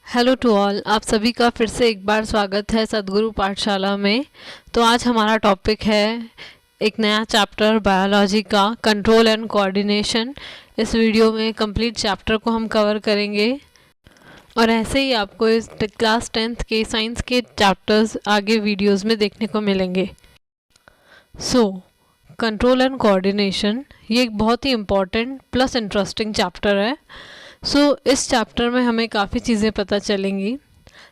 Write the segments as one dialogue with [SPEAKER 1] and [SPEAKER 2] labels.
[SPEAKER 1] Hello to all, आप सभी का फिर से एक बार स्वागत है सद्गुरु पाठशाला में। तो आज हमारा टॉपिक है एक नया चैप्टर बायोलॉजी का, कंट्रोल एंड कोऑर्डिनेशन। इस वीडियो में कंप्लीट चैप्टर को हम कवर करेंगे और ऐसे ही आपको इस क्लास 10th के साइंस के चैप्टर्स आगे वीडियोस में देखने को मिलेंगे। कंट्रोल एंड कोऑर्डिनेशन ये एक बहुत ही इम्पॉर्टेंट प्लस इंटरेस्टिंग चैप्टर है। इस चैप्टर में हमें काफ़ी चीज़ें पता चलेंगी।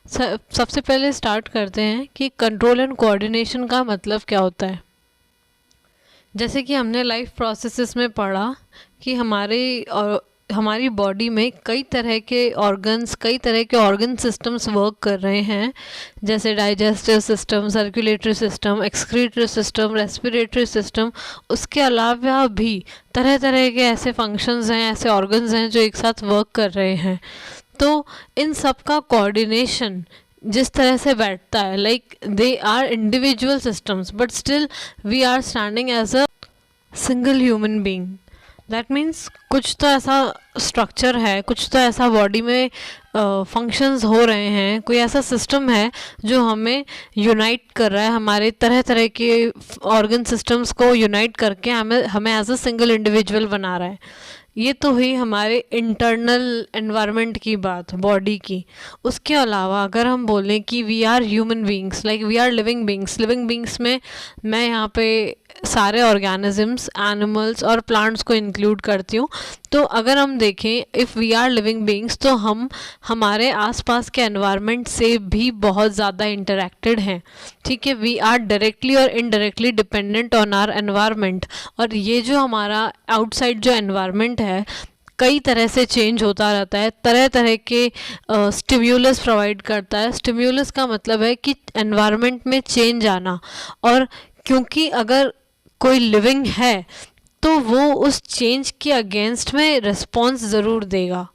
[SPEAKER 1] सबसे पहले स्टार्ट करते हैं कि कंट्रोल एंड कोऑर्डिनेशन का मतलब क्या होता है। जैसे कि हमने लाइफ प्रोसेसेस में पढ़ा कि हमारी बॉडी में कई तरह के ऑर्गन सिस्टम्स वर्क कर रहे हैं, जैसे digestive system, circulatory system, excretory system, respiratory system. उसके अलावा भी तरह तरह के ऐसे फंक्शंस हैं, ऐसे ऑर्गन्स हैं जो एक साथ वर्क कर रहे हैं। तो इन सब का कोऑर्डिनेशन जिस तरह से बैठता है, like they are individual systems but still we are standing as a single human being. That means कुछ तो ऐसा स्ट्रक्चर है, कुछ तो ऐसा बॉडी में फंक्शंस हो रहे हैं, कोई ऐसा सिस्टम है जो हमें यूनाइट कर रहा है, हमारे तरह तरह के ऑर्गन सिस्टम्स को यूनाइट करके हमें एज अ सिंगल इंडिविजुअल बना रहा है। ये तो हुई हमारे इंटरनल एनवायरनमेंट की बात, बॉडी की। उसके अलावा अगर हम बोलें कि we are human beings, like we are living beings में मैं यहाँ पे सारे ऑर्गेनिजम्स, एनिमल्स और प्लांट्स को इंक्लूड करती हूँ। तो अगर हम देखें if we are living beings, तो हम हमारे आसपास के एनवायरनमेंट से भी बहुत ज़्यादा इंटरेक्टेड हैं। ठीक है, वी आर डायरेक्टली और indirectly dependent on our environment. और ये जो हमारा आउटसाइड जो एनवायरनमेंट है कई तरह से चेंज होता रहता है, तरह तरह के स्टिम्युलस प्रोवाइड करता है। स्टिम्युलस का मतलब है कि एनवायरनमेंट में चेंज आना। और क्योंकि अगर कोई लिविंग है तो वो उस चेंज के अगेंस्ट में रिस्पॉन्स ज़रूर देगा।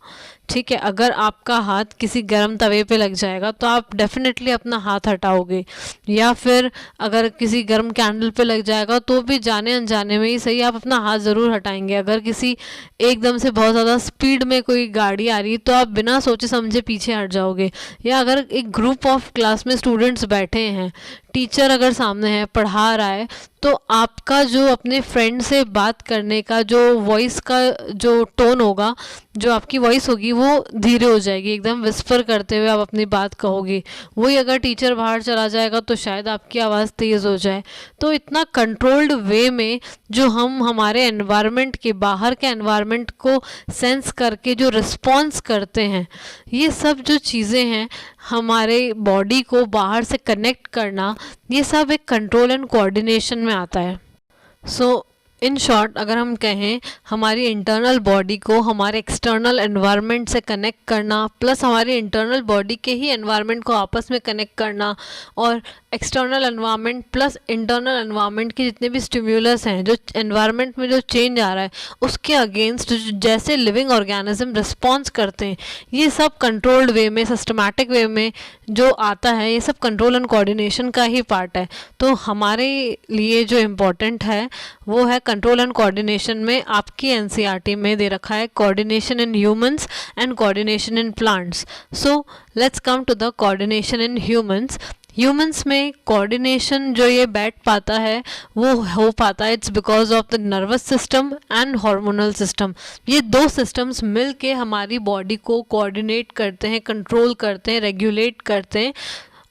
[SPEAKER 1] ठीक है, अगर आपका हाथ किसी गर्म तवे पे लग जाएगा तो आप डेफिनेटली अपना हाथ हटाओगे, या फिर अगर किसी गर्म कैंडल पे लग जाएगा तो भी जाने अनजाने में ही सही आप अपना हाथ ज़रूर हटाएंगे। अगर किसी एकदम से बहुत ज़्यादा स्पीड में कोई गाड़ी आ रही है तो आप बिना सोचे समझे पीछे हट जाओगे। या अगर एक ग्रुप ऑफ क्लास में स्टूडेंट्स बैठे हैं, टीचर अगर सामने है पढ़ा रहा है, तो आपका जो अपने फ्रेंड से बात करने का जो वॉइस का जो टोन होगा, जो आपकी वॉइस होगी वो धीरे हो जाएगी, एकदम विस्पर करते हुए आप अपनी बात कहोगे। वही अगर टीचर बाहर चला जाएगा तो शायद आपकी आवाज़ तेज़ हो जाए। तो इतना कंट्रोल्ड वे में जो हम हमारे एनवायरनमेंट के, बाहर के एनवायरनमेंट को सेंस करके जो रिस्पॉन्स करते हैं, ये सब जो चीज़ें हैं, हमारे बॉडी को बाहर से कनेक्ट करना, ये सब एक कंट्रोल एंड कोऑर्डिनेशन में आता है। इन शॉर्ट अगर हम कहें, हमारी इंटरनल बॉडी को हमारे एक्सटर्नल एनवायरनमेंट से कनेक्ट करना, प्लस हमारी इंटरनल बॉडी के ही एनवायरनमेंट को आपस में कनेक्ट करना, और external environment plus internal environment के जितने भी स्टिम्युलस हैं, जो एनवायरनमेंट में जो चेंज आ रहा है उसके अगेंस्ट जैसे लिविंग ऑर्गेनिज्म रिस्पॉन्स करते हैं, ये सब कंट्रोल्ड वे में, सिस्टमैटिक वे में जो आता है, ये सब कंट्रोल एंड कोऑर्डिनेशन का ही पार्ट है। तो हमारे लिए जो इम्पोर्टेंट है वो है कंट्रोल एंड कोऑर्डिनेशन में आपकी एनसीईआरटी में दे रखा है coordination in humans and coordination in plants. So let's come to the coordination in humans में कोऑर्डिनेशन जो ये बैठ पाता है वो हो पाता है, it's because of the nervous system and hormonal system. ये दो सिस्टम्स मिल के हमारी बॉडी को कोऑर्डिनेट करते हैं, कंट्रोल करते हैं, रेगुलेट करते हैं।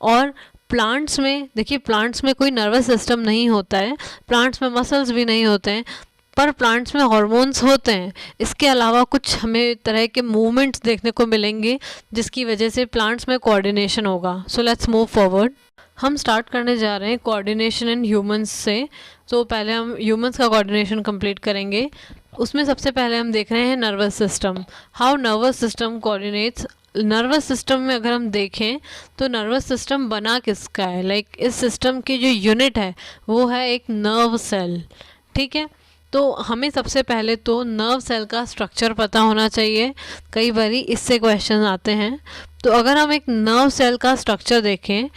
[SPEAKER 1] और प्लांट्स में देखिए, प्लांट्स में कोई नर्वस सिस्टम नहीं होता है, प्लांट्स में मसल्स भी नहीं होते हैं, पर प्लांट्स में हार्मोन्स होते हैं। इसके अलावा कुछ हमें तरह के मूवमेंट्स देखने को मिलेंगे जिसकी वजह से प्लांट्स में कोऑर्डिनेशन होगा। So let's move forward. हम स्टार्ट करने जा रहे हैं कोऑर्डिनेशन इन ह्यूमंस से। तो पहले हम ह्यूमंस का कोऑर्डिनेशन कंप्लीट करेंगे। उसमें सबसे पहले हम देख रहे हैं nervous system, how nervous system coordinates. Nervous system में अगर हम देखें तो नर्वस सिस्टम बना किसका है, लाइक इस सिस्टम की जो यूनिट है वो है एक नर्व सेल। ठीक है, तो हमें सबसे पहले तो नर्व सेल का स्ट्रक्चर पता होना चाहिए, कई बारी इससे क्वेश्चन आते हैं। तो अगर हम एक नर्व सेल का स्ट्रक्चर देखें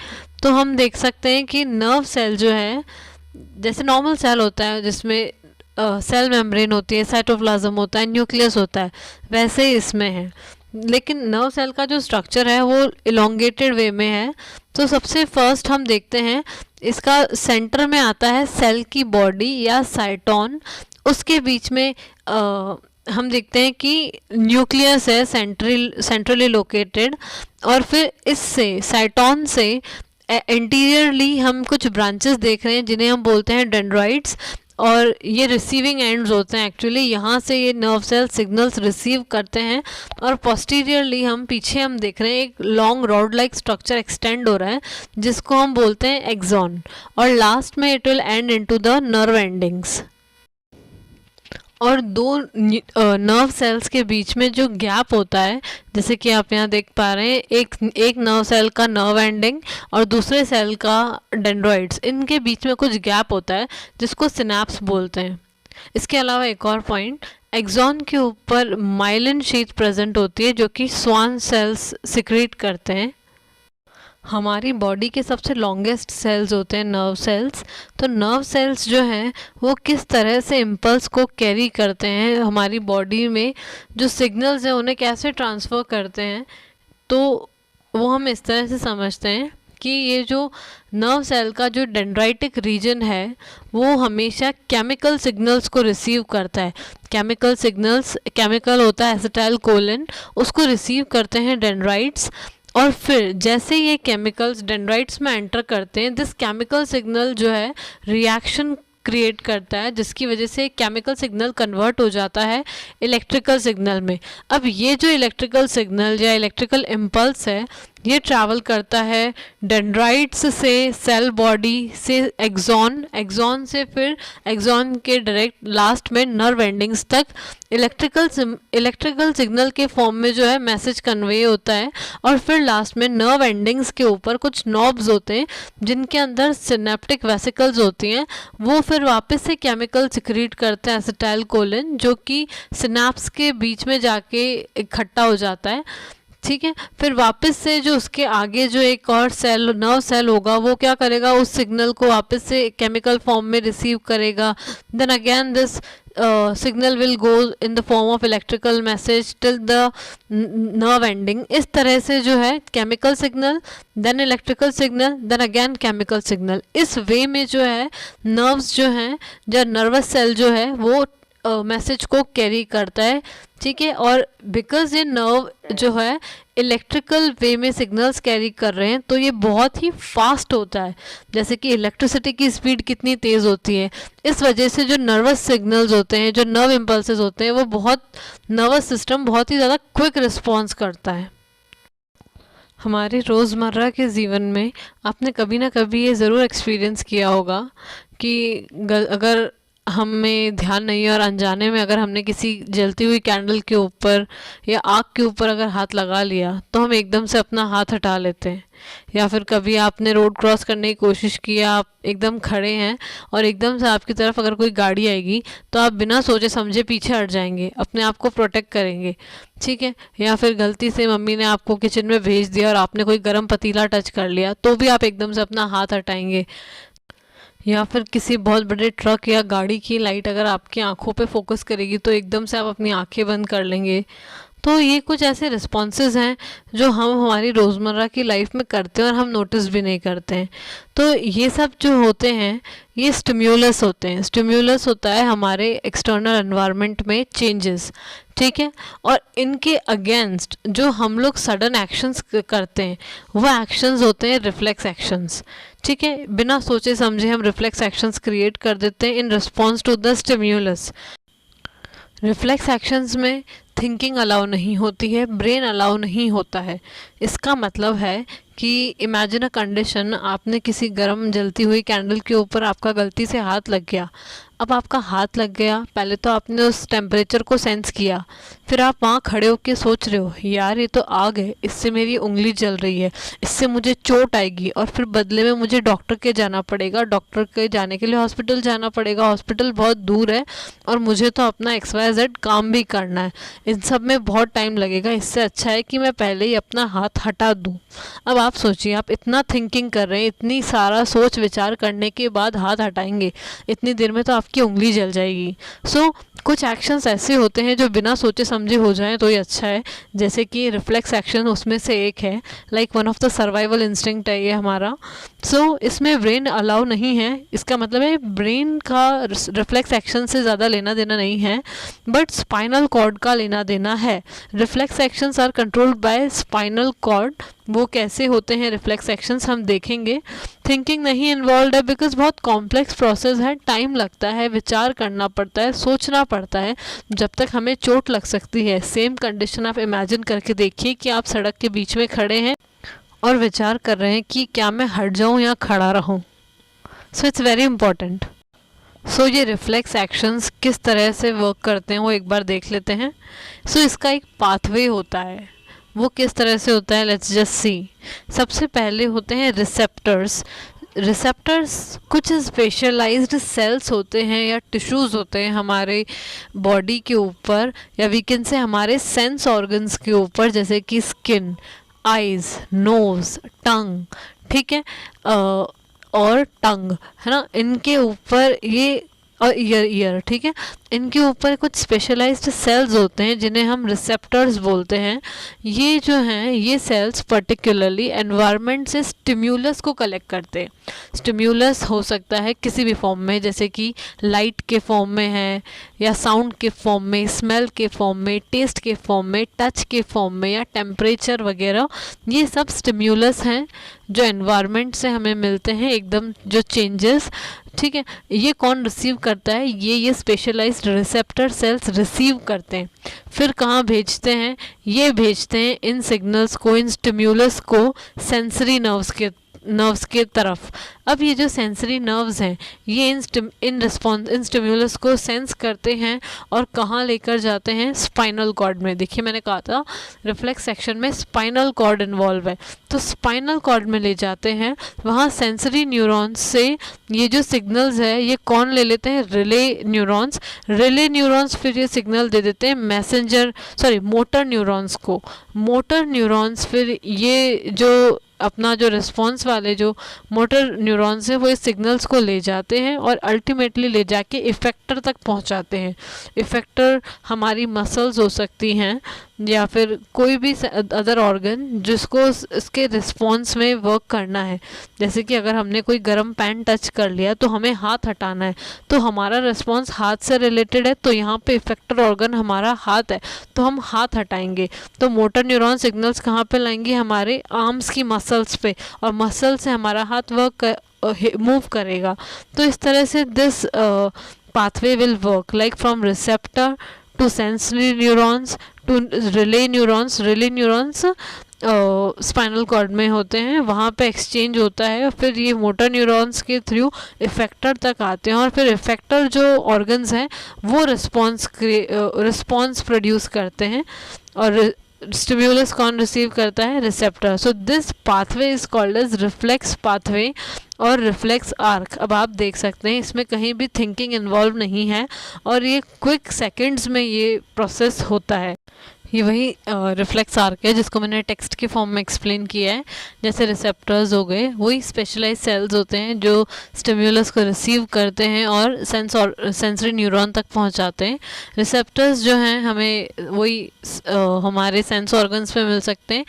[SPEAKER 1] तो हम देख सकते हैं कि नर्व सेल जो है, जैसे नॉर्मल सेल होता है जिसमें सेल मेम्ब्रेन होती है, साइटोप्लाज्म होता है, न्यूक्लियस होता है, वैसे ही इसमें है। लेकिन नर्व सेल का जो स्ट्रक्चर है वो इलोंगेटेड वे में है। तो सबसे फर्स्ट हम देखते हैं, इसका सेंटर में आता है सेल की बॉडी या साइटोन। उसके बीच में हम देखते हैं कि न्यूक्लियस है सेंट्रली लोकेटेड, और फिर इससे साइटोन से इंटीरियरली हम कुछ ब्रांचेस देख रहे हैं जिन्हें हम बोलते हैं डेंड्राइट्स, और ये रिसीविंग एंड्स होते हैं एक्चुअली, यहाँ से ये नर्व सेल सिग्नल्स रिसीव करते हैं। और पोस्टीरियरली हम पीछे हम देख रहे हैं एक long rod like structure extend हो रहा है जिसको हम बोलते हैं एक्सॉन, और लास्ट में it will and into the nerve endings. और दो नर्व सेल्स के बीच में जो गैप होता है, जैसे कि आप यहाँ देख पा रहे हैं, एक नर्व सेल का नर्व एंडिंग और दूसरे सेल का डेंड्राइट्स, इनके बीच में कुछ गैप होता है जिसको सिनैप्स बोलते हैं। इसके अलावा एक और पॉइंट, एक्सॉन के ऊपर माइलिन शीथ प्रेजेंट होती है जो कि स्वान सेल्स सिक्रीट करते हैं। हमारी बॉडी के सबसे लॉन्गेस्ट सेल्स होते हैं नर्व सेल्स। तो नर्व सेल्स जो हैं वो किस तरह से इम्पल्स को कैरी करते हैं, हमारी बॉडी में जो सिग्नल्स हैं उन्हें कैसे ट्रांसफ़र करते हैं, तो वो हम इस तरह से समझते हैं कि ये जो नर्व सेल का जो डेंड्राइटिक रीजन है वो हमेशा केमिकल सिग्नल्स को रिसीव करता है। केमिकल सिग्नल्स, केमिकल होता है एसिटाइल कोलिन, उसको रिसीव करते हैं डेंड्राइट्स, और फिर जैसे ये केमिकल्स डेंड्राइट्स में एंटर करते हैं, दिस केमिकल सिग्नल जो है रिएक्शन क्रिएट करता है जिसकी वजह से केमिकल सिग्नल कन्वर्ट हो जाता है इलेक्ट्रिकल सिग्नल में। अब ये जो इलेक्ट्रिकल सिग्नल या इलेक्ट्रिकल इम्पल्स है ये ट्रैवल करता है डेंड्राइट्स से सेल बॉडी से एक्सॉन से फिर एक्सॉन के डायरेक्ट लास्ट में नर्व एंडिंग्स तक इलेक्ट्रिकल सिग्नल के फॉर्म में जो है मैसेज कन्वे होता है, और फिर लास्ट में नर्व एंडिंग्स के ऊपर कुछ नॉब्स होते हैं जिनके अंदर सिनेप्टिक वेसिकल्स होती हैं, वो फिर वापस से केमिकल सिक्रीट करते हैं एसिटाइल कोलिन, जो कि सिनेप्स के बीच में जाके इकट्ठा हो जाता है। ठीक है, फिर वापस से जो उसके आगे जो एक और सेल नर्व सेल होगा वो क्या करेगा, उस सिग्नल को वापस से केमिकल फॉर्म में रिसीव करेगा। Then again this signal will go in the form of electrical message till the nerve ending. इस तरह से जो है chemical signal, then electrical signal, then again chemical signal, इस वे में जो है नर्व्स जो हैं या नर्वस सेल जो है वो मैसेज को कैरी करता है। ठीक है, और बिकॉज ये नर्व जो है इलेक्ट्रिकल वे में सिग्नल्स कैरी कर रहे हैं तो ये बहुत ही फास्ट होता है, जैसे कि इलेक्ट्रिसिटी की स्पीड कितनी तेज़ होती है। इस वजह से जो नर्वस सिग्नल्स होते हैं, जो नर्व इम्पल्सेस होते हैं, वो बहुत नर्वस सिस्टम बहुत ही ज़्यादा क्विक रिस्पॉन्स करता है। हमारे रोज़मर्रा के जीवन में आपने कभी ना कभी ये ज़रूर एक्सपीरियंस किया होगा कि अगर हमें ध्यान नहीं है और अनजाने में अगर हमने किसी जलती हुई कैंडल के ऊपर या आग के ऊपर अगर हाथ लगा लिया तो हम एकदम से अपना हाथ हटा लेते हैं। या फिर कभी आपने रोड क्रॉस करने की कोशिश की, आप एकदम खड़े हैं और एकदम से आपकी तरफ अगर कोई गाड़ी आएगी तो आप बिना सोचे समझे पीछे हट जाएंगे, अपने आप को प्रोटेक्ट करेंगे। ठीक है, या फिर गलती से मम्मी ने आपको किचन में भेज दिया और आपने कोई गर्म पतीला टच कर लिया तो भी आप एकदम से अपना हाथ हटाएंगे। या फिर किसी बहुत बड़े ट्रक या गाड़ी की लाइट अगर आपकी आंखों पे फोकस करेगी तो एकदम से आप अपनी आंखें बंद कर लेंगे। तो ये कुछ ऐसे रिस्पॉन्सेज हैं जो हम हमारी रोज़मर्रा की लाइफ में करते हैं और हम नोटिस भी नहीं करते हैं। तो ये सब जो होते हैं ये स्टिम्यूलस होते हैं। स्टिम्यूलस होता है हमारे एक्सटर्नल एनवायरनमेंट में चेंजेस। ठीक है, और इनके अगेंस्ट जो हम लोग सडन एक्शंस करते हैं वो एक्शंस होते हैं रिफ्लेक्स एक्शंस। ठीक है, बिना सोचे समझे हम रिफ्लेक्स एक्शंस क्रिएट कर देते हैं in response to the stimulus. Reflex actions में थिंकिंग अलाउ नहीं होती है, ब्रेन अलाउ नहीं होता है। इसका मतलब है कि इमेजिन अ कंडीशन, आपने किसी गर्म जलती हुई कैंडल के ऊपर आपका गलती से हाथ लग गया। अब आपका हाथ लग गया, पहले तो आपने उस टेम्परेचर को सेंस किया, फिर आप वहाँ खड़े होकर सोच रहे हो यार ये तो आग है, इससे मेरी उंगली जल रही है, इससे मुझे चोट आएगी और फिर बदले में मुझे डॉक्टर के जाना पड़ेगा, डॉक्टर के जाने के लिए हॉस्पिटल जाना पड़ेगा, हॉस्पिटल बहुत दूर है और मुझे तो अपना XYZ काम भी करना है, इन सब में बहुत टाइम लगेगा, इससे अच्छा है कि मैं पहले ही अपना हाथ हटा दूँ। अब आप सोचिए, आप इतना थिंकिंग कर रहे हैं, इतनी सारा सोच विचार करने के बाद हाथ हटाएंगे, इतनी देर में तो आपकी आपकी उंगली जल जाएगी। सो कुछ एक्शंस ऐसे होते हैं जो बिना सोचे समझे हो जाएं तो ये अच्छा है, जैसे कि रिफ्लेक्स एक्शन उसमें से एक है, like one of the survival instinct है ये हमारा। सो इसमें ब्रेन अलाउ नहीं है, इसका मतलब है ब्रेन का रिफ्लेक्स एक्शन से ज़्यादा लेना देना नहीं है, बट स्पाइनल कॉर्ड का लेना देना है। Reflex actions are controlled by spinal cord. वो कैसे होते हैं रिफ्लेक्स एक्शंस हम देखेंगे। थिंकिंग नहीं इन्वॉल्व है बिकॉज बहुत कॉम्प्लेक्स प्रोसेस है, टाइम लगता है, विचार करना पड़ता है, सोचना पड़ता है, जब तक हमें चोट लग सकती है। सेम कंडीशन आप इमेजिन करके देखिए कि आप सड़क के बीच में खड़े हैं और विचार कर रहे हैं कि क्या मैं हट जाऊं या खड़ा रहूं। So it's very important. So ये रिफ्लेक्स एक्शंस किस तरह से वर्क करते हैं वो एक बार देख लेते हैं। सो इसका एक पाथवे होता है, वो किस तरह से होता है, लेट्स जस्ट सी। सबसे पहले होते हैं रिसेप्टर्स। रिसेप्टर्स कुछ स्पेशलाइज्ड सेल्स होते हैं या टिश्यूज़ होते हैं हमारे बॉडी के ऊपर, या वी कैन से हमारे सेंस ऑर्गन्स के ऊपर, जैसे कि स्किन, आइज़, नोज़, टंग, ठीक है, और टंग है ना, इनके ऊपर ये, और ईयर, ठीक है, इनके ऊपर कुछ स्पेशलाइज्ड सेल्स होते हैं जिन्हें हम रिसेप्टर्स बोलते हैं। ये जो हैं ये सेल्स पर्टिकुलरली एनवायरनमेंट से स्टिम्यूलस को कलेक्ट करते हैं। स्टिम्यूलस हो सकता है किसी भी फॉर्म में, जैसे कि लाइट के फॉर्म में है, या साउंड के फॉर्म में, स्मेल के फॉर्म में, टेस्ट के फॉर्म में, टच के फॉर्म में, या टेम्परेचर वगैरह। ये सब स्टिम्यूलस हैं जो एनवायरनमेंट से हमें मिलते हैं, एकदम जो चेंजेस, ठीक है। ये कौन रिसीव करता है, ये स्पेशलाइज्ड रिसेप्टर सेल्स रिसीव करते हैं। फिर कहाँ भेजते हैं, ये भेजते हैं इन सिग्नल्स को, इन स्टिम्यूलस को सेंसरी नर्व्स के तरफ। अब ये जो सेंसरी नर्व्स हैं ये इन स्टिम्यूलस को सेंस करते हैं और कहाँ लेकर जाते हैं, स्पाइनल कॉर्ड में। देखिए मैंने कहा था रिफ्लेक्स एक्शन में स्पाइनल कॉर्ड इन्वॉल्व है, तो स्पाइनल कॉर्ड में ले जाते हैं। वहाँ सेंसरी न्यूरॉन्स से ये जो सिग्नल्स है ये कौन ले लेते हैं, रिले न्यूरॉन्स फिर ये सिग्नल दे देते हैं मोटर न्यूरॉन्स को। मोटर न्यूरॉन्स फिर ये जो अपना जो रिस्पॉन्स वाले जो मोटर न्यूरॉन्स हैं वो इस सिग्नल्स को ले जाते हैं और अल्टीमेटली ले जाके इफेक्टर तक पहुंचाते हैं। इफेक्टर हमारी मसल्स हो सकती हैं या फिर कोई भी अदर ऑर्गन जिसको इसके रिस्पॉन्स में वर्क करना है। जैसे कि अगर हमने कोई गर्म पैन टच कर लिया तो हमें हाथ हटाना है, तो हमारा रिस्पॉन्स हाथ से रिलेटेड है, तो यहाँ पे इफेक्टर ऑर्गन हमारा हाथ है, तो हम हाथ हटाएंगे। तो मोटर न्यूरॉन सिग्नल्स कहाँ पे लाएंगे, हमारे आर्म्स की मसल्स पे, और मसल से हमारा हाथ मूव करेगा। तो इस तरह से this pathway will work like from receptor to sensory neurons to relay neurons spinal cord में होते हैं, वहाँ पे एक्सचेंज होता है, फिर ये मोटर न्यूरॉन्स के थ्रू इफेक्टर तक आते हैं, और फिर इफेक्टर जो ऑर्गन्स हैं वो रिस्पॉन्स प्रोड्यूस करते हैं, और स्टिम्युलस कौन रिसीव करता है, receptor. So this pathway is called as reflex pathway और रिफ्लेक्स आर्क। अब आप देख सकते हैं इसमें कहीं भी थिंकिंग इन्वॉल्व नहीं है और ये क्विक सेकंड्स में ये प्रोसेस होता है। ये वही रिफ्लेक्स आर्क है जिसको मैंने टेक्स्ट के फॉर्म में एक्सप्लेन किया है। जैसे रिसेप्टर्स हो गए, वही स्पेशलाइज सेल्स होते हैं जो स्टिम्युलस को रिसीव करते हैं और सेंसरी न्यूरॉन तक पहुंचाते हैं। रिसेप्टर्स जो हैं हमें वही हमारे सेंस ऑर्गन्स पे मिल सकते हैं।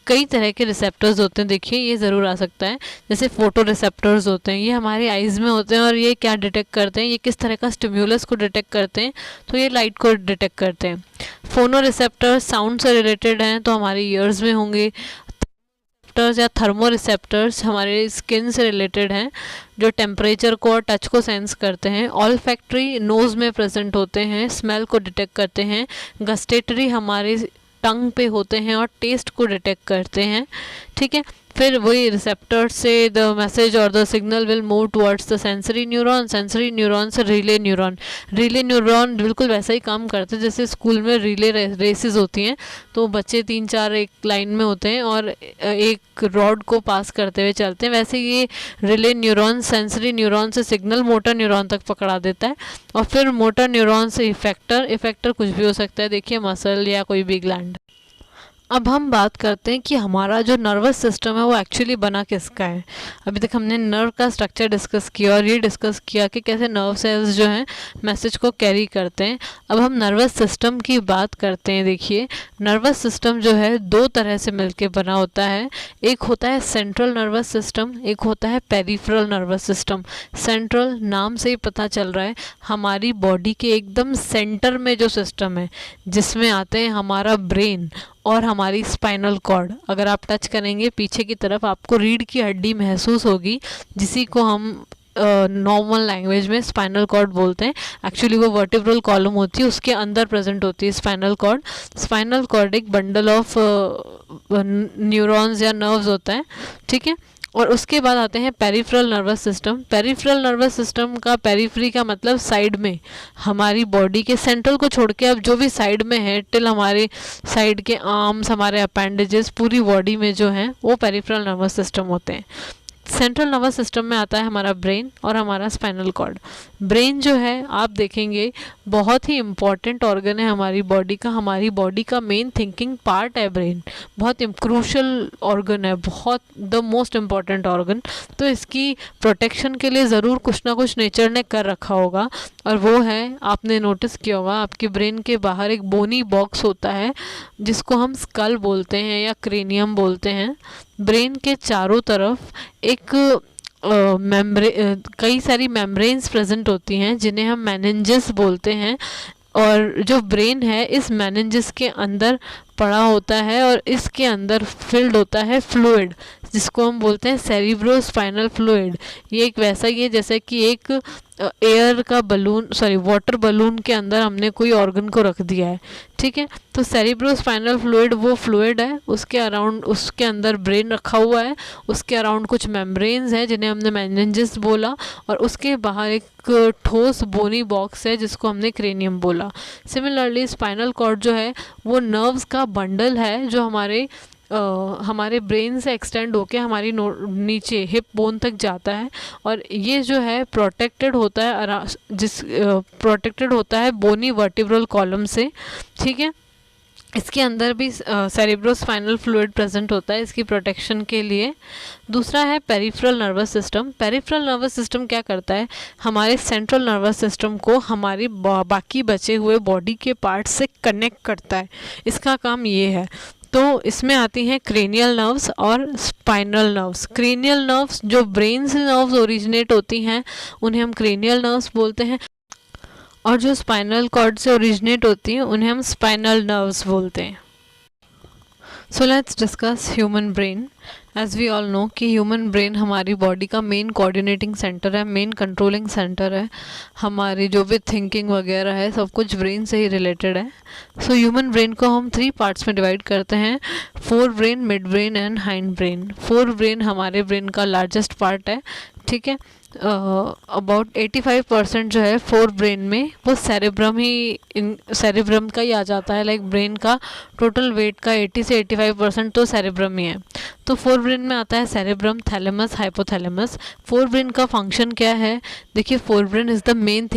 [SPEAKER 1] कई तरह के रिसेप्टर्स होते हैं, देखिए ये ज़रूर आ सकता है, जैसे फोटो रिसेप्टर्स होते हैं, ये हमारे आइज़ में होते हैं और ये क्या डिटेक्ट करते हैं, ये किस तरह का स्टिम्युलस को डिटेक्ट करते हैं, तो ये लाइट को डिटेक्ट करते हैं। फोनो रिसेप्टर्स साउंड से रिलेटेड हैं तो हमारे ईयर्स में होंगे। रिसेप्टर्स या थर्मो रिसेप्टर्स हमारे स्किन से रिलेटेड हैं जो टेम्परेचर को और टच को सेंस करते हैं। ऑल्फैक्टरी नोज़ में प्रेजेंट होते हैं, स्मेल को डिटेक्ट करते हैं। गस्टेटरी हमारे टंग पे होते हैं और टेस्ट को डिटेक्ट करते हैं, ठीक है। फिर वही रिसेप्टर से द मैसेज और the signal will move towards the sensory neuron से रिले न्यूरॉन बिल्कुल वैसा ही काम करते हैं जैसे स्कूल में रिले रेसेस होती हैं, तो बच्चे 3-4 एक लाइन में होते हैं और एक रॉड को पास करते हुए चलते हैं, वैसे ये रिले न्यूरॉन सेंसरी न्यूरॉन से सिग्नल मोटर न्यूरॉन तक पकड़ा देता है, और फिर मोटर न्यूरॉन से इफेक्टर कुछ भी हो सकता है, देखिए मसल या कोई भी ग्लैंड। अब हम बात करते हैं कि हमारा जो नर्वस सिस्टम है वो एक्चुअली बना किसका है। अभी तक हमने नर्व का स्ट्रक्चर डिस्कस किया और ये डिस्कस किया कि कैसे नर्व सेल्स जो हैं मैसेज को कैरी करते हैं। अब हम नर्वस सिस्टम की बात करते हैं। देखिए, नर्वस सिस्टम जो है दो तरह से मिलके बना होता है। एक होता है सेंट्रल नर्वस सिस्टम, एक होता है पेरिफेरल नर्वस सिस्टम। सेंट्रल नाम से ही पता चल रहा है, हमारी बॉडी के एकदम सेंटर में जो सिस्टम है, जिसमें आते हैं हमारा ब्रेन और हमारी स्पाइनल कॉर्ड। अगर आप टच करेंगे पीछे की तरफ आपको रीढ़ की हड्डी महसूस होगी, जिसी को हम नॉर्मल लैंग्वेज में स्पाइनल कॉर्ड बोलते हैं। एक्चुअली वो वर्टिब्रल कॉलम होती है, उसके अंदर प्रेजेंट होती है स्पाइनल कॉर्ड। स्पाइनल कॉर्ड एक बंडल ऑफ न्यूरॉन्स या नर्व्स होता है, ठीक है। और उसके बाद आते हैं peripheral nervous system. Peripheral nervous system का पेरिफेरी का मतलब साइड में, हमारी बॉडी के सेंट्रल को छोड़ के अब जो भी साइड में है, टिल हमारे साइड के आर्म्स, हमारे अपेंडेजेस, पूरी बॉडी में जो हैं वो पेरिफेरल नर्वस सिस्टम होते हैं। सेंट्रल नर्वस सिस्टम में आता है हमारा ब्रेन और हमारा स्पाइनल कॉर्ड। ब्रेन जो है आप देखेंगे बहुत ही इम्पॉर्टेंट ऑर्गन है हमारी बॉडी का मेन थिंकिंग पार्ट है ब्रेन। बहुत क्रूशल ऑर्गन है, बहुत द मोस्ट इम्पॉर्टेंट ऑर्गन। तो इसकी प्रोटेक्शन के लिए ज़रूर कुछ ना कुछ नेचर ने कर रखा होगा, और वो है, आपने नोटिस किया होगा आपके ब्रेन के बाहर एक बोनी बॉक्स होता है जिसको हम स्कल बोलते हैं या क्रेनियम बोलते हैं। ब्रेन के चारों तरफ एक कई सारी मेम्ब्रेन्स प्रेजेंट होती हैं जिन्हें हम मेनिंजेस बोलते हैं, और जो ब्रेन है इस मेनिंजेस के अंदर पड़ा होता है और इसके अंदर फिल्ड होता है फ्लूइड, जिसको हम बोलते हैं सेरिब्रोस्पाइनल फ्लूइड। ये एक वैसा ही है जैसे कि एक एयर का बलून, वाटर बलून के अंदर हमने कोई ऑर्गन को रख दिया है, ठीक है। तो सेरिब्रोस्पाइनल फ्लूइड वो फ्लूइड है, उसके अराउंड, उसके अंदर ब्रेन रखा हुआ है, उसके अराउंड कुछ मेम्ब्रेन्स है जिन्हें हमने मेनिंजेस बोला, और उसके बाहर एक ठोस बोनी बॉक्स है जिसको हमने क्रेनियम बोला। सिमिलरली स्पाइनल कॉर्ड जो है वो नर्व्स का बंडल है जो हमारे ब्रेन से एक्सटेंड होके हमारी नीचे हिप बोन तक जाता है, और ये जो है प्रोटेक्टेड होता है बोनी वर्टिब्रल कॉलम से, ठीक है। इसके अंदर भी सेरिब्रोस्पाइनल फ्लूइड प्रेजेंट होता है इसकी प्रोटेक्शन के लिए। दूसरा है peripheral nervous system. Peripheral nervous system क्या करता है, हमारे सेंट्रल नर्वस सिस्टम को हमारी बाकी बचे हुए बॉडी के पार्ट से कनेक्ट करता है। इसका काम ये है। तो इसमें आती हैं क्रेनियल नर्व्स और स्पाइनल नर्व्स। क्रेनियल नर्व्स जो ब्रेन से नर्व्स ओरिजिनेट होती हैं उन्हें हम क्रेनियल नर्व्स बोलते हैं, और जो स्पाइनल कॉर्ड से ओरिजिनेट होती हैं उन्हें हम स्पाइनल नर्व्स बोलते हैं। So let's discuss human brain. As we all know कि ह्यूमन ब्रेन हमारी बॉडी का मेन कोऑर्डिनेटिंग सेंटर है, मेन कंट्रोलिंग सेंटर है। हमारी जो भी थिंकिंग वगैरह है सब कुछ ब्रेन से ही रिलेटेड है। सो ह्यूमन ब्रेन को हम 3 पार्ट्स में डिवाइड करते हैं, fore brain, mid brain and hind brain. Fore brain हमारे ब्रेन का लार्जेस्ट पार्ट है, ठीक है। अबाउट 85% जो है फोर ब्रेन में वो सेरेब्रम का ही आ जाता है। लाइक ब्रेन का टोटल वेट का 80 से 85% तो सेरेब्रम ही है। तो फोर ब्रेन में आता है cerebrum, thalamus, hypothalamus. Fore brain का फंक्शन क्या है, देखिए fore brain is the main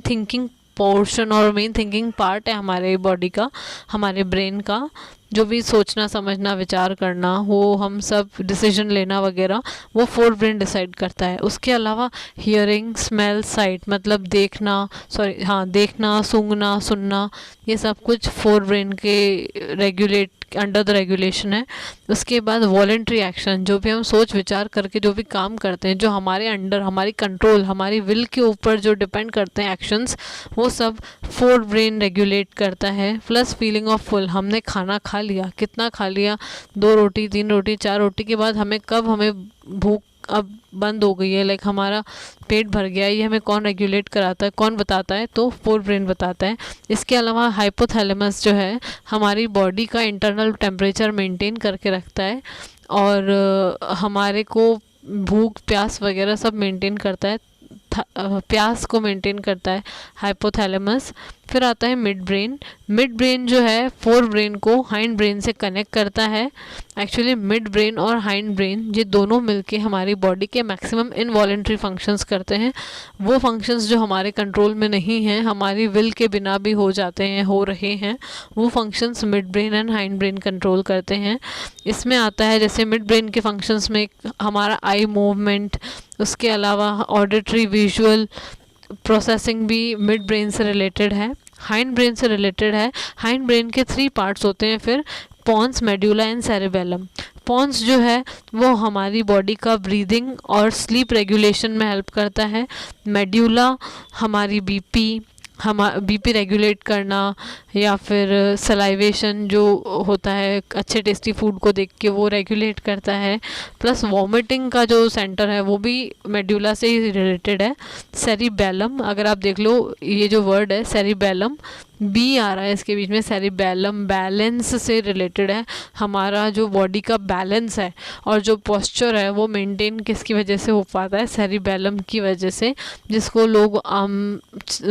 [SPEAKER 1] thinking portion और मेन थिंकिंग पार्ट है हमारे बॉडी का, हमारे ब्रेन का। जो भी सोचना, समझना, विचार करना हो, हम सब डिसीजन लेना वगैरह, वो फोर ब्रेन डिसाइड करता है। उसके अलावा हियरिंग, स्मेल, साइट, मतलब देखना, सूंघना, सुनना, ये सब कुछ फोर ब्रेन के अंडर द रेगुलेशन है। उसके बाद वॉलेंट्री एक्शन, जो भी हम सोच विचार करके जो भी काम करते हैं, जो हमारे अंडर, हमारी कंट्रोल, हमारी विल के ऊपर जो डिपेंड करते हैं एक्शंस, वो सब फोर ब्रेन रेगुलेट करता है। प्लस फीलिंग ऑफ फुल, हमने खाना खा लिया, कितना खा लिया, 2 रोटी, 3 रोटी, 4 रोटी के बाद हमें भूख अब बंद हो गई है, लाइक हमारा पेट भर गया है, ये हमें कौन रेगुलेट कराता है, कौन बताता है, तो फोर ब्रेन बताता है। इसके अलावा हाइपोथैलेमस जो है हमारी बॉडी का इंटरनल टेम्परेचर मेंटेन करके रखता है, और हमारे को भूख, प्यास वगैरह सब मेंटेन करता है। प्यास को मेंटेन करता है हाइपोथैलेमस। फिर आता है मिड ब्रेन। मिड ब्रेन जो है फोर ब्रेन को हाइंड ब्रेन से कनेक्ट करता है। एक्चुअली मिड ब्रेन और हाइंड ब्रेन ये दोनों मिलके हमारी बॉडी के मैक्सिमम इनवॉलेंट्री फंक्शंस करते हैं। वो फंक्शंस जो हमारे कंट्रोल में नहीं हैं, हमारी विल के बिना भी हो जाते हैं, हो रहे हैं, वो functions mid brain and hind brain control करते हैं। इसमें आता है जैसे मिड ब्रेन के फंक्शंस में हमारा आई मूवमेंट, उसके अलावा ऑडिटरी विजुअल प्रोसेसिंग भी मिड ब्रेन से रिलेटेड है, हाइंड ब्रेन से रिलेटेड है। हाइंड ब्रेन के 3 पार्ट्स होते हैं फिर, pons, medulla and cerebellum. Pons जो है वो हमारी बॉडी का ब्रीदिंग और स्लीप रेगुलेशन में हेल्प करता है। मेड्यूला हमारी बीपी रेगुलेट करना या फिर सलाइवेशन जो होता है अच्छे टेस्टी फूड को देख के वो रेगुलेट करता है। प्लस वॉमिटिंग का जो सेंटर है वो भी मेड्यूला से ही रिलेटेड है। सेरिबेलम, अगर आप देख लो ये जो वर्ड है सेरिबेलम, बी आ रहा है इसके बीच में, सेरिबेलम बैलेंस से रिलेटेड है। हमारा जो बॉडी का बैलेंस है और जो पोस्चर है वो मेंटेन किसकी वजह से हो पाता है, सेरिबेलम की वजह से, जिसको लोग आम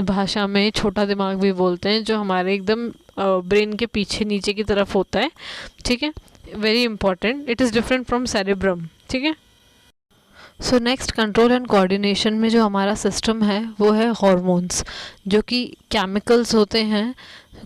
[SPEAKER 1] भाषा में छोटा दिमाग भी बोलते हैं, जो हमारे एकदम ब्रेन के पीछे नीचे की तरफ होता है। ठीक है, very important, it is different from cerebrum. ठीक है, so next control and coordination में जो हमारा सिस्टम है वो है हार्मोन्स, जो कि केमिकल्स होते हैं।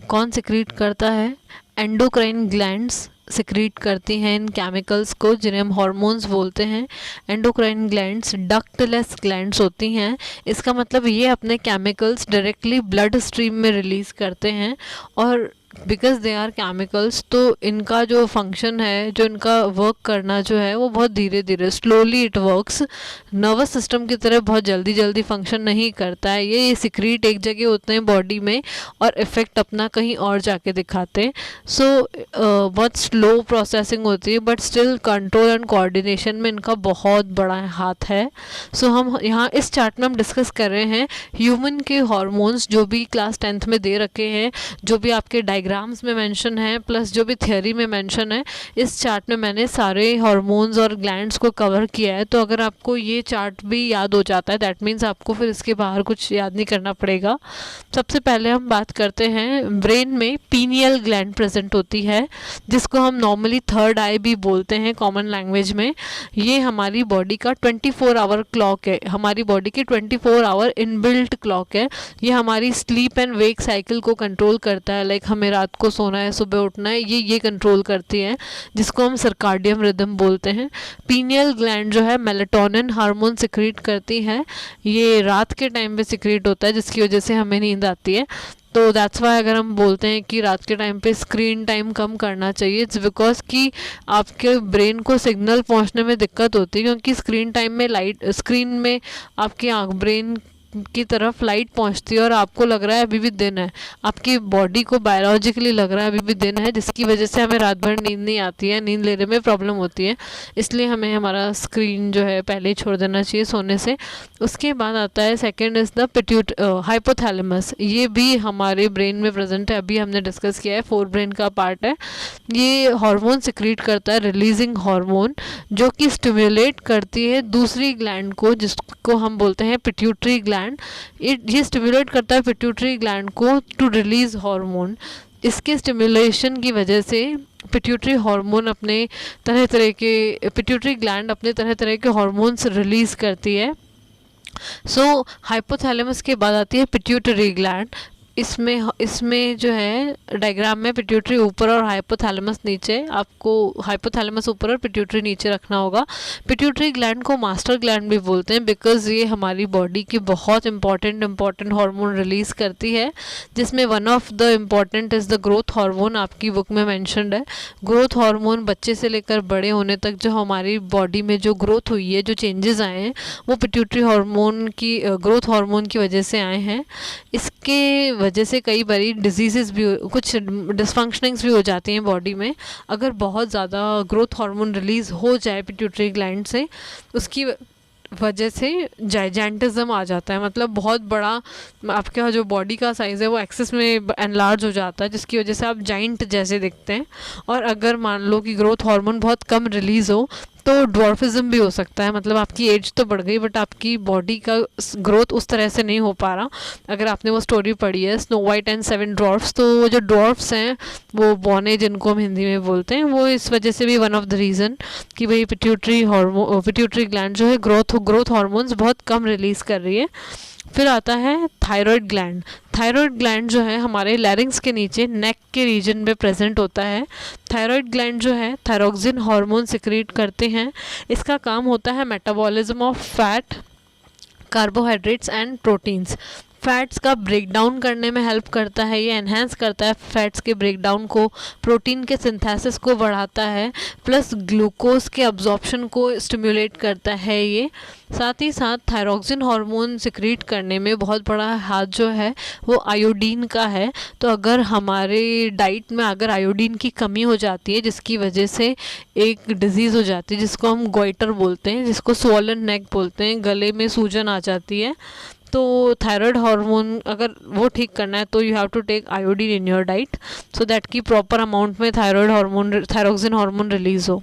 [SPEAKER 1] कौन सिक्रीट करता है, एंडोक्राइन ग्लैंड्स सिक्रीट करती हैं इन केमिकल्स को, जिन्हें हम हार्मोन्स बोलते हैं। एंडोक्राइन ग्लैंड्स डक्टलेस ग्लैंड्स होती हैं। इसका मतलब ये अपने केमिकल्स डायरेक्टली ब्लड स्ट्रीम में रिलीज़ करते हैं, और बिकॉज दे आर केमिकल्स तो इनका जो फंक्शन है, जो इनका वर्क करना जो है वो बहुत धीरे धीरे, slowly it works. Nervous system की तरह बहुत जल्दी जल्दी फंक्शन नहीं करता है। ये सिक्रीट एक जगह होते हैं बॉडी में और इफ़ेक्ट अपना कहीं और जाके दिखाते हैं। सो बहुत स्लो प्रोसेसिंग होती है, but still control and coordination में इनका बहुत बड़ा हाथ है। सो हम यहाँ इस चार्ट में हम डिस्कस कर रहे हैं ह्यूमन के हॉर्मोन्स, जो भी क्लास 10th में दे रखे हैं, जो भी आपके डायग्राम्स में मेंशन है, प्लस जो भी थ्योरी में मेंशन है। इस चार्ट में मैंने सारे हार्मोन्स और ग्लैंड्स को कवर किया है। तो अगर आपको ये चार्ट भी याद हो जाता है, दैट मीन्स आपको फिर इसके बाहर कुछ याद नहीं करना पड़ेगा। सबसे पहले हम बात करते हैं, ब्रेन में पीनियल ग्लैंड प्रेजेंट होती है, जिसको हम नॉर्मली थर्ड आई भी बोलते हैं कॉमन लैंग्वेज में। ये हमारी बॉडी का 24 आवर क्लॉक है, हमारी बॉडी की 24 आवर इनबिल्ट क्लॉक है। ये हमारी स्लीप एंड वेक साइकिल को कंट्रोल करता है, लाइक हमें रात को सोना है, सुबह उठना है, ये कंट्रोल करती है, जिसको हम सर्काडियम रिदम बोलते हैं। पीनियल ग्लैंड जो है मेलेटोनिन हार्मोन सिक्रीट करती है। ये रात के टाइम पे सिक्रीट होता है, जिसकी वजह से हमें नींद आती है। तो दैट्स वाई अगर हम बोलते हैं कि रात के टाइम पे स्क्रीन टाइम कम करना चाहिए, इट्स बिकॉज कि आपके ब्रेन को सिग्नल पहुंचने में दिक्कत होती है, क्योंकि स्क्रीन टाइम में स्क्रीन में आपकी ब्रेन की तरफ लाइट पहुंचती है और आपको लग रहा है अभी भी दिन है, आपकी बॉडी को बायोलॉजिकली लग रहा है अभी भी दिन है, जिसकी वजह से हमें रात भर नींद नहीं आती है, नींद लेने में प्रॉब्लम होती है। इसलिए हमें हमारा स्क्रीन जो है पहले ही छोड़ देना चाहिए सोने से। उसके बाद आता है सेकेंड इज़ द हाइपोथैलेमस। ये भी हमारे ब्रेन में प्रेजेंट है, अभी हमने डिस्कस किया है, 4 ब्रेन का पार्ट है। ये हार्मोन सिक्रीट करता है, रिलीजिंग हार्मोन, जो कि स्टिमुलेट करती है दूसरी ग्लैंड को, जिसको हम बोलते हैं पिट्यूटरी ग्लैंड। ये स्टिमुलेट करता है पिट्यूटरी ग्लैंड को टू रिलीज हार्मोन। इसके स्टिमुलेशन की वजह से पिट्यूटरी हार्मोन अपने पिट्यूटरी ग्लैंड अपने तरह तरह के हार्मोन्स रिलीज करती है। सो हाइपोथैलेमस के बाद आती है पिट्यूटरी ग्लैंड। इसमें जो है डायग्राम में पिट्यूटरी ऊपर और हाइपोथैलेमस नीचे, आपको हाइपोथैलेमस ऊपर और पिट्यूटरी नीचे रखना होगा। पिट्यूटरी ग्लैंड को मास्टर ग्लैंड भी बोलते हैं, बिकॉज ये हमारी बॉडी की बहुत इंपॉर्टेंट हार्मोन रिलीज करती है, जिसमें one of the important is the growth hormone, आपकी बुक में मैंशनड है। ग्रोथ हार्मोन बच्चे से लेकर बड़े होने तक जो हमारी बॉडी में जो ग्रोथ हुई है, जो चेंजेस आए हैं, वो पिट्यूटरी हार्मोन की ग्रोथ हार्मोन की वजह से आए हैं। इसके वजह से कई बारी डिजीज़ भी, कुछ डिसफंक्शनिंग्स भी हो जाती हैं बॉडी में। अगर बहुत ज़्यादा ग्रोथ हार्मोन रिलीज़ हो जाए पिट्यूटरी ग्लैंड से, उसकी वजह से जाइजेंटिज्म आ जाता है, मतलब बहुत बड़ा आपका जो बॉडी का साइज़ है वो एक्सेस में एनलार्ज हो जाता है, जिसकी वजह से आप जाइंट जैसे दिखते हैं। और अगर मान लो कि ग्रोथ हार्मोन बहुत कम रिलीज़ हो, तो ड्वार्फिज्म भी हो सकता है, मतलब आपकी एज तो बढ़ गई बट आपकी बॉडी का ग्रोथ उस तरह से नहीं हो पा रहा। अगर आपने वो स्टोरी पढ़ी है स्नो वाइट एंड 7 ड्वार्फ्स, तो वो जो ड्वार्फ्स हैं वो बौने जिनको हम हिंदी में बोलते हैं, वो इस वजह से भी वन ऑफ द रीज़न कि भाई पिट्यूटरी ग्लैंड जो है ग्रोथ हार्मोन्स बहुत कम रिलीज़ कर रही है। फिर आता है थायराइड ग्लैंड। थायराइड ग्लैंड जो है हमारे लैरिंग्स के नीचे नेक के रीजन में प्रेजेंट होता है। थायराइड ग्लैंड जो है थायरोक्सिन हार्मोन सिक्रीट करते हैं। इसका काम होता है metabolism of fat, carbohydrates and proteins. Fats का ब्रेकडाउन करने में हेल्प करता है, ये एनहेंस करता है फैट्स के ब्रेकडाउन को, प्रोटीन के सिंथेसिस को बढ़ाता है, प्लस ग्लूकोज के अब्जॉर्प्शन को स्टिमुलेट करता है ये। साथ ही साथ थायरोक्सिन हार्मोन सिक्रीट करने में बहुत बड़ा हाथ जो है वो आयोडीन का है। तो अगर हमारे डाइट में अगर आयोडीन की कमी हो जाती है जिसकी वजह से एक डिजीज़ हो जाती है जिसको हम गोइटर बोलते हैं, जिसको स्वॉलन नेक बोलते हैं, गले में सूजन आ जाती है, तो थायराइड हार्मोन अगर वो ठीक करना है तो you have to take iodine in your diet so that कि प्रॉपर अमाउंट में थायरोक्सिन हार्मोन रिलीज़ हो।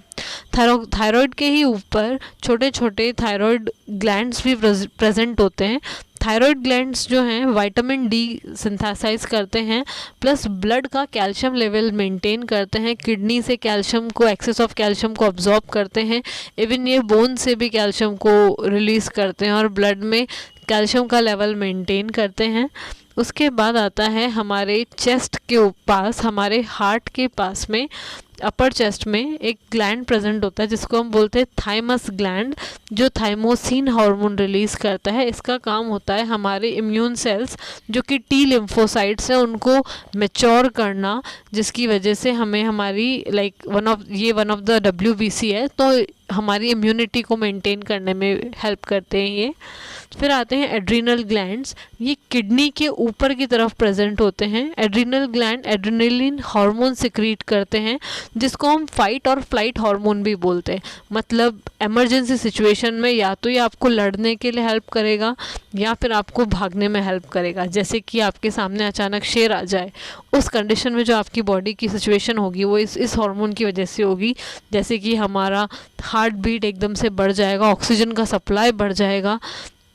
[SPEAKER 1] थायराइड के ही ऊपर छोटे छोटे थायराइड ग्लैंड्स भी प्रेजेंट होते हैं। थायराइड ग्लैंड्स जो हैं विटामिन डी सिंथेसाइज करते हैं, प्लस ब्लड का कैल्शियम लेवल मेंटेन करते हैं, किडनी से कैल्शियम को, एक्सेस ऑफ कैल्शियम को अब्जॉर्ब करते हैं, इवन ये बोन से भी कैल्शियम को रिलीज़ करते हैं और ब्लड में कैल्शियम का लेवल मेंटेन करते हैं। उसके बाद आता है हमारे चेस्ट के पास, हमारे हार्ट के पास में अपर चेस्ट में एक ग्लैंड प्रेजेंट होता है जिसको हम बोलते हैं थाइमस ग्लैंड, जो थाइमोसिन हार्मोन रिलीज़ करता है। इसका काम होता है हमारे इम्यून सेल्स जो कि टी लिम्फोसाइट्स हैं उनको मैच्योर करना, जिसकी वजह से हमें हमारी वन ऑफ द WBC है, तो हमारी इम्यूनिटी को मेंटेन करने में हेल्प करते हैं ये। फिर आते हैं एड्रिनल ग्लैंड्स, ये किडनी के ऊपर की तरफ प्रेजेंट होते हैं। Adrenal gland adrenaline hormone secrete करते हैं जिसको हम फाइट और फ्लाइट हार्मोन भी बोलते हैं। मतलब इमरजेंसी सिचुएशन में या तो ये आपको लड़ने के लिए हेल्प करेगा या फिर आपको भागने में हेल्प करेगा। जैसे कि आपके सामने अचानक शेर आ जाए, उस कंडीशन में जो आपकी बॉडी की सिचुएशन होगी वो इस हार्मोन की वजह से होगी। जैसे कि हमारा हार्ट बीट एकदम से बढ़ जाएगा, ऑक्सीजन का सप्लाई बढ़ जाएगा।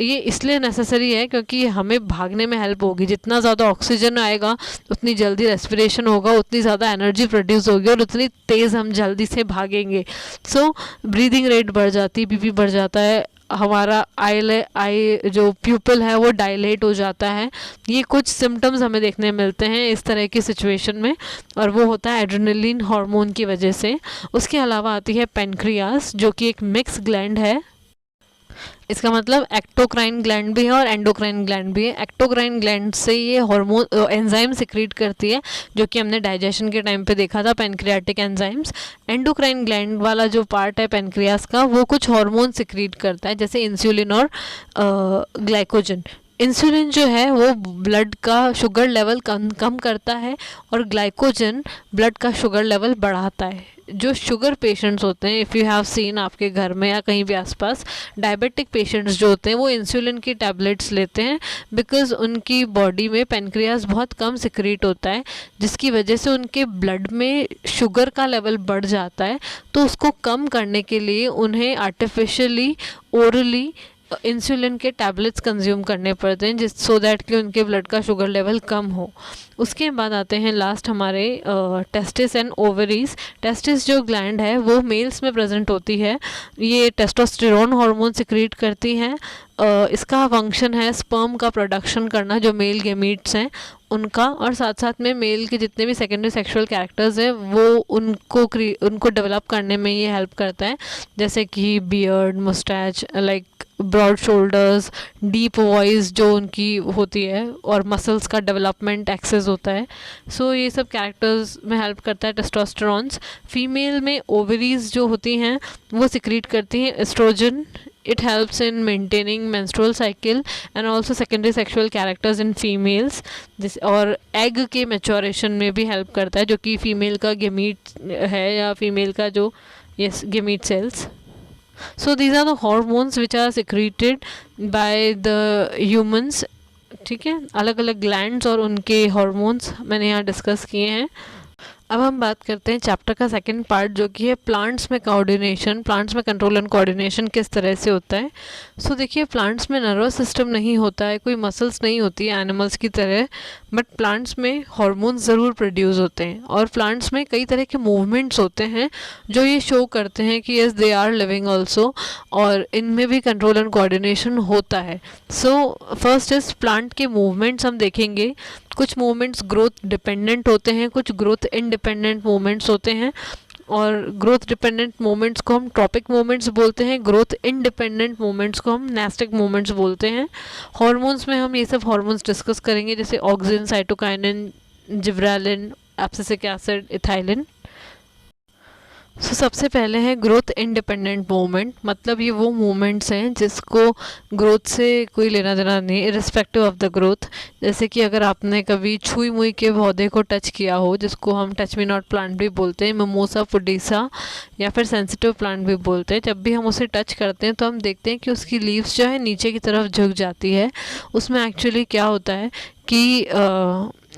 [SPEAKER 1] ये इसलिए नेसेसरी है क्योंकि हमें भागने में हेल्प होगी। जितना ज़्यादा ऑक्सीजन आएगा उतनी जल्दी रेस्पिरेशन होगा, उतनी ज़्यादा एनर्जी प्रोड्यूस होगी और उतनी तेज़ हम जल्दी से भागेंगे। सो ब्रीदिंग रेट बढ़ जाती है, बीपी बढ़ जाता है, हमारा आई जो प्यूपिल है वो डायलेट हो जाता है। ये कुछ सिम्टम्स हमें देखने मिलते हैं इस तरह की सिचुएशन में, और वो होता है एड्रेनलिन हार्मोन की वजह से। उसके अलावा आती है पेनक्रियास जो कि एक मिक्स ग्लैंड है। इसका मतलब एक्टोक्राइन ग्लैंड भी है और एंडोक्राइन ग्लैंड भी है। एक्टोक्राइन ग्लैंड से ये हार्मोन एंजाइम सिक्रीट करती है जो कि हमने डाइजेशन के टाइम पे देखा था, पेनक्रियाटिक एंजाइम्स। एंडोक्राइन ग्लैंड वाला जो पार्ट है पेनक्रियास का वो कुछ हार्मोन सिक्रीट करता है जैसे इंसुलिन और ग्लाइकोजन। इंसुलिन जो है वो ब्लड का शुगर लेवल कम करता है और ग्लाइकोजन ब्लड का शुगर लेवल बढ़ाता है। जो शुगर पेशेंट्स होते हैं, इफ़ यू हैव सीन आपके घर में या कहीं भी आसपास, डायबिटिक पेशेंट्स जो होते हैं वो इंसुलिन की टैबलेट्स लेते हैं बिकॉज़ उनकी बॉडी में पेनक्रियास बहुत कम सिक्रीट होता है जिसकी वजह से उनके ब्लड में शुगर का लेवल बढ़ जाता है। तो उसको कम करने के लिए उन्हें आर्टिफिशियली ओरली इंसुलिन के टैबलेट्स कंज्यूम करने पड़ते हैं जिस सो दैट कि उनके ब्लड का शुगर लेवल कम हो। उसके बाद आते हैं लास्ट हमारे टेस्टिस एंड ओवरीज। टेस्टिस जो ग्लैंड है वो मेल्स में प्रेजेंट होती है। ये टेस्टोस्टेरोन हार्मोन सिक्रीट करती हैं। इसका फंक्शन है स्पर्म का प्रोडक्शन करना, जो मेल गेमीट्स हैं उनका, और साथ साथ में मेल के जितने भी सेकेंडरी सेक्सुअल कैरेक्टर्स हैं वो उनको डेवलप करने में ये हेल्प करता है, जैसे कि beard, moustache, like broad shoulders, deep voice जो उनकी होती है, और मसल्स का डेवलपमेंट एक्सेस होता है। सो ये सब कैरेक्टर्स में हेल्प करता है टेस्टोस्टेरोन्स। फीमेल में ओवरीज जो होती हैं वो सिक्रीट करती हैं oestrogen. It helps in maintaining menstrual cycle and also secondary sexual characters in females. और एग के मैच्योरेशन में भी हेल्प करता है जो कि फीमेल का गेमीट है या फीमेल का जो gamete cells. So these are the hormones which are secreted by the humans. ठीक है, अलग अलग ग्लैंड्स और उनके हॉर्मोन्स मैंने यहाँ डिस्कस किए हैं। अब हम बात करते हैं चैप्टर का सेकंड पार्ट, जो कि है प्लांट्स में कोऑर्डिनेशन, प्लांट्स में कंट्रोल एंड कोऑर्डिनेशन किस तरह से होता है। सो देखिए, प्लांट्स में नर्वस सिस्टम नहीं होता है, कोई मसल्स नहीं होती है एनिमल्स की तरह, बट प्लांट्स में हार्मोन्स ज़रूर प्रोड्यूस होते हैं और प्लांट्स में कई तरह के मूवमेंट्स होते हैं जो ये शो करते हैं कि yes they are living also, और इनमें भी कंट्रोल एंड कोऑर्डिनेशन होता है। सो फर्स्ट इज प्लांट के मूवमेंट्स हम देखेंगे। कुछ मूवमेंट्स ग्रोथ डिपेंडेंट होते हैं, कुछ ग्रोथ इंडिपेंडेंट मूवमेंट्स होते हैं, और ग्रोथ डिपेंडेंट मूवमेंट्स को हम ट्रॉपिक मूवमेंट्स बोलते हैं, ग्रोथ इंडिपेंडेंट मूवमेंट्स को हम नेस्टिक मूवमेंट्स बोलते हैं। हार्मोन्स में हम ये सब हार्मोन्स डिस्कस करेंगे, जैसे auxin, cytokinin, gibberellin, abscisic acid, ethylene. So सबसे पहले है ग्रोथ इंडिपेंडेंट मूवमेंट, मतलब ये वो मूवमेंट्स हैं जिसको ग्रोथ से कोई लेना देना नहीं, इरिस्पेक्टिव ऑफ द ग्रोथ। जैसे कि अगर आपने कभी छुई मुई के पौधे को टच किया हो, जिसको हम टच मी नॉट प्लांट भी बोलते हैं, मिमोसा पुडीसा, या फिर सेंसिटिव प्लांट भी बोलते हैं, जब भी हम उसे टच करते हैं तो हम देखते हैं कि उसकी लीव्स जो है नीचे की तरफ झुक जाती है। उसमें एक्चुअली क्या होता है कि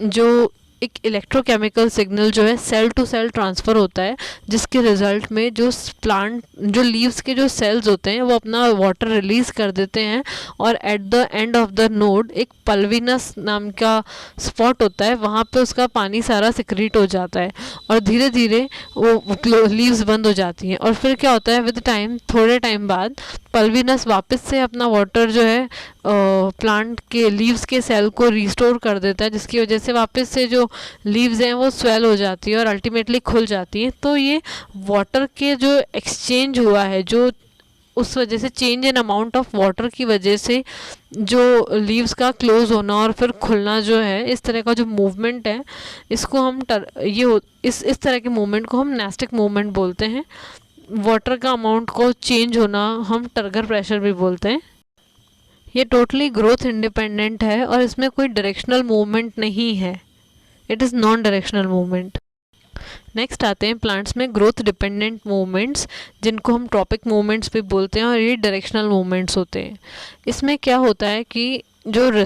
[SPEAKER 1] जो एक इलेक्ट्रोकेमिकल सिग्नल जो है सेल टू सेल ट्रांसफ़र होता है, जिसके रिजल्ट में जो प्लांट, जो लीव्स के जो सेल्स होते हैं वो अपना वाटर रिलीज़ कर देते हैं, और at the end of the node एक पल्विनस नाम का स्पॉट होता है, वहाँ पे उसका पानी सारा सिक्रीट हो जाता है और धीरे धीरे वो लीव्स बंद हो जाती हैं। और फिर क्या होता है, विद टाइम, थोड़े टाइम बाद पल्विनस वापस से अपना वाटर जो है प्लांट के लीव्स के सेल को रिस्टोर कर देता है, जिसकी वजह से वापस से जो लीव्स हैं वो स्वेल हो जाती है और अल्टीमेटली खुल जाती हैं। तो ये वाटर के जो एक्सचेंज हुआ है, जो उस वजह से change in amount of water की वजह से जो लीव्स का क्लोज होना और फिर खुलना जो है, इस तरह का जो मूवमेंट है, इसको हम इस तरह के मूवमेंट को हम नेस्टिक मूवमेंट बोलते हैं। वाटर का अमाउंट को चेंज होना हम टर्गर प्रेशर भी बोलते हैं। ये टोटली ग्रोथ इंडिपेंडेंट है और इसमें कोई डायरेक्शनल मूवमेंट नहीं है, it is non directional movement. Next आते हैं प्लांट्स में ग्रोथ डिपेंडेंट मूवमेंट्स, जिनको हम ट्रॉपिक मूवमेंट्स भी बोलते हैं, और ये डायरेक्शनल मूवमेंट्स होते हैं। इसमें क्या होता है कि जो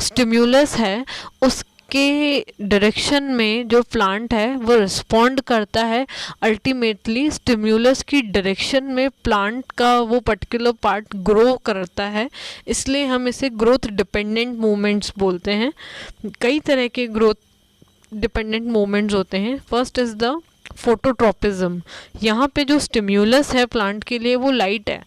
[SPEAKER 1] स्टिम्युलस है उसके डायरेक्शन में जो प्लांट है वो रिस्पॉन्ड करता है, अल्टीमेटली स्टिम्युलस की डायरेक्शन में प्लांट का वो पर्टिकुलर पार्ट ग्रो करता है, इसलिए हम इसे ग्रोथ डिपेंडेंट मूवमेंट्स बोलते हैं। कई तरह के ग्रोथ डिपेंडेंट मूवमेंट्स होते हैं। First is the phototropism. यहाँ पे जो स्टिम्युलस है प्लांट के लिए वो लाइट है,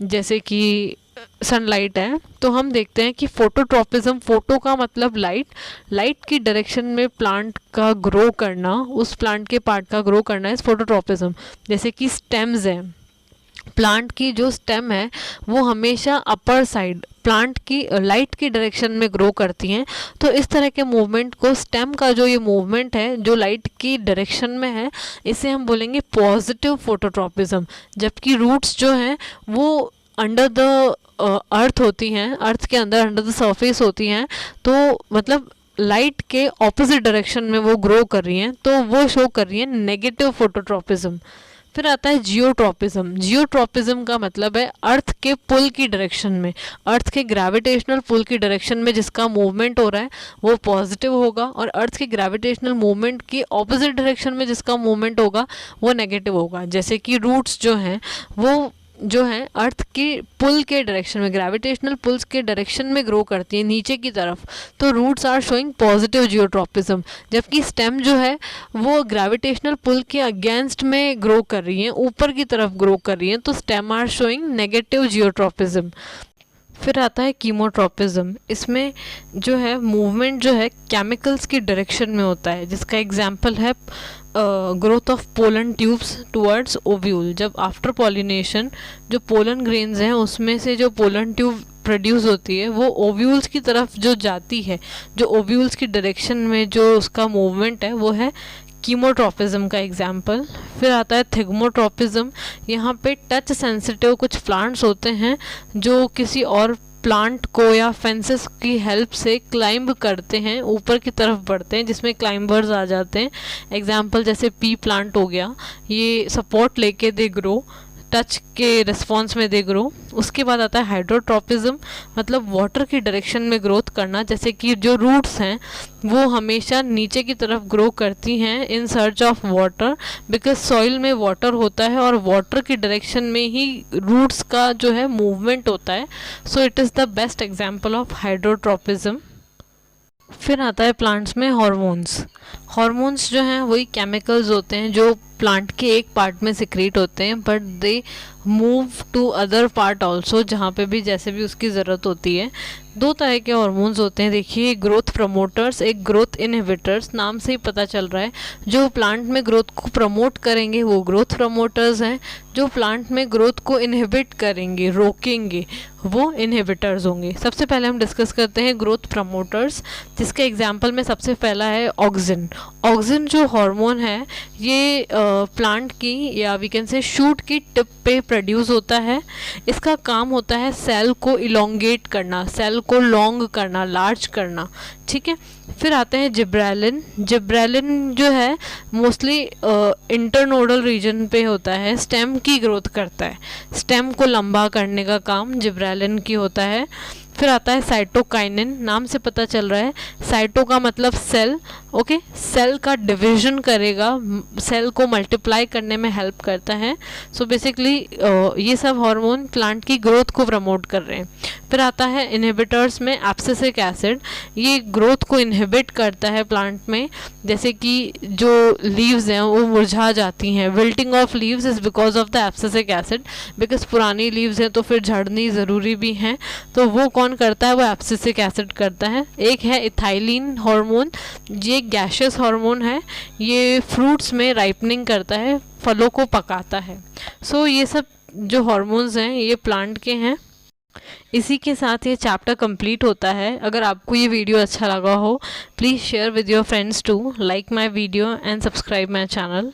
[SPEAKER 1] जैसे कि सनलाइट है, तो हम देखते हैं कि फोटोट्रॉपिज्म, फोटो का मतलब लाइट, लाइट की डायरेक्शन में प्लांट का ग्रो करना, उस प्लांट के पार्ट का ग्रो करना इस फोटोट्रॉपिज्म। जैसे कि स्टेम्स हैं, प्लांट की जो स्टेम है वो हमेशा अपर साइड प्लांट की लाइट की डायरेक्शन में ग्रो करती हैं। तो इस तरह के मूवमेंट को, स्टेम का जो ये मूवमेंट है जो लाइट की डायरेक्शन में है, इसे हम बोलेंगे पॉजिटिव फोटोट्रॉपिज्म। जबकि रूट्स जो हैं वो अंडर द अर्थ होती हैं, अर्थ के अंदर अंडर द सरफेस होती हैं, तो मतलब लाइट के ऑपोजिट डायरेक्शन में वो ग्रो कर रही हैं, तो वो शो कर रही हैं नेगेटिव फोटोट्रॉपिज्म। फिर आता है जियोट्रॉपिज्म। जियोट्रॉपिज्म का मतलब है अर्थ के पुल की डायरेक्शन में, अर्थ के ग्रेविटेशनल पुल की डायरेक्शन में जिसका मूवमेंट हो रहा है वो पॉजिटिव होगा, और अर्थ के ग्रेविटेशनल मूवमेंट की ऑपोजिट डायरेक्शन में जिसका मूवमेंट होगा वो नेगेटिव होगा। जैसे कि रूट्स जो हैं वो जो है अर्थ के पुल के डायरेक्शन में, ग्रेविटेशनल पुल्स के डायरेक्शन में ग्रो करती है नीचे की तरफ, तो roots are showing positive geotropism. जबकि स्टेम जो है वो ग्रेविटेशनल पुल के अगेंस्ट में ग्रो कर रही हैं, ऊपर की तरफ ग्रो कर रही हैं, तो stem are showing negative geotropism. फिर आता है कीमोट्रॉपिज्म। इसमें जो है मूवमेंट जो है केमिकल्स की डायरेक्शन में होता है, जिसका एग्जाम्पल है growth of pollen tubes towards ovule. जब आफ्टर पॉलिनेशन जो पोलन ग्रेन्स हैं उसमें से जो पोलन ट्यूब प्रोड्यूस होती है वो ओव्यूल्स की तरफ जो जाती है, जो ओव्यूल्स की डायरेक्शन में जो उसका मूवमेंट है वो है कीमोट्रॉपिज्म का एग्जाम्पल। फिर आता है थिग्मोट्रॉपिज्म। यहाँ पे टच सेंसिटिव कुछ प्लांट्स होते हैं जो किसी और प्लांट को या फेंसेस की हेल्प से क्लाइंब करते हैं, ऊपर की तरफ बढ़ते हैं, जिसमें क्लाइंबर्स आ जाते हैं। एग्जाम्पल जैसे पी प्लांट हो गया, ये सपोर्ट लेके दे ग्रो, टच के रिस्पॉन्स में दे ग्रो। उसके बाद आता है हाइड्रोट्रॉपिज्म, मतलब वाटर की डायरेक्शन में ग्रोथ करना, जैसे कि जो रूट्स हैं वो हमेशा नीचे की तरफ ग्रो करती हैं in search of water, because soil में वाटर होता है और वाटर की डायरेक्शन में ही रूट्स का जो है मूवमेंट होता है। So it is the best example of hydrotropism. फिर आता है प्लांट्स में हार्मोन्स। हार्मोन्स जो हैं वही केमिकल्स होते हैं जो प्लांट के एक पार्ट में सिक्रीट होते हैं, but they move to other part also, जहाँ पे भी जैसे भी उसकी ज़रूरत होती है। दो तरह के हार्मोन्स होते हैं, देखिए, ग्रोथ प्रमोटर्स, एक ग्रोथ इनहिबिटर्स। नाम से ही पता चल रहा है जो प्लांट में ग्रोथ को प्रमोट करेंगे वो ग्रोथ प्रमोटर्स हैं, जो प्लांट में ग्रोथ को इनहिबिट करेंगे, रोकेंगे, वो इनहिबिटर्स होंगे। सबसे पहले हम डिस्कस करते हैं ग्रोथ प्रमोटर्स, जिसके एग्जाम्पल में सबसे पहला है ऑक्सिन। ऑक्सिन जो हार्मोन है ये प्लांट की या वी कैन से शूट की टिप पे प्रोड्यूस होता है। इसका काम होता है सेल को इलोंगेट करना, सेल को लॉन्ग करना, लार्ज करना, ठीक है। फिर आते हैं जिब्रेलिन। जिब्रेलिन जो है मोस्टली इंटरनोडल रीजन पे होता है, स्टेम की ग्रोथ करता है, स्टेम को लंबा करने का काम जिब्रेलिन की होता है। फिर आता है साइटोकाइनिन, नाम से पता चल रहा है, साइटो का मतलब सेल, ओके, सेल का डिवीजन करेगा, सेल को मल्टीप्लाई करने में हेल्प करता है। सो बेसिकली ये सब हार्मोन प्लांट की ग्रोथ को प्रमोट कर रहे हैं। फिर आता है इनहिबिटर्स में एब्सिसिक एसिड, ये ग्रोथ को इनहिबिट करता है प्लांट में, जैसे कि जो लीव्स हैं वो मुरझा जाती हैं। Wilting of leaves is because of the abscisic acid, because पुरानी लीव्स हैं तो फिर झड़नी ज़रूरी भी हैं, तो वो कौन करता है, वो एब्सिसिक एसिड करता है। एक है इथाइलिन हार्मोन, ये गैशियस हार्मोन है, ये फ्रूट्स में राइपनिंग करता है, फलों को पकाता है। सो ये सब जो हार्मोन्स हैं ये प्लांट के हैं। इसी के साथ ये चैप्टर कंप्लीट होता है। अगर आपको ये वीडियो अच्छा लगा हो, please share with your friends too, like my video and subscribe my channel.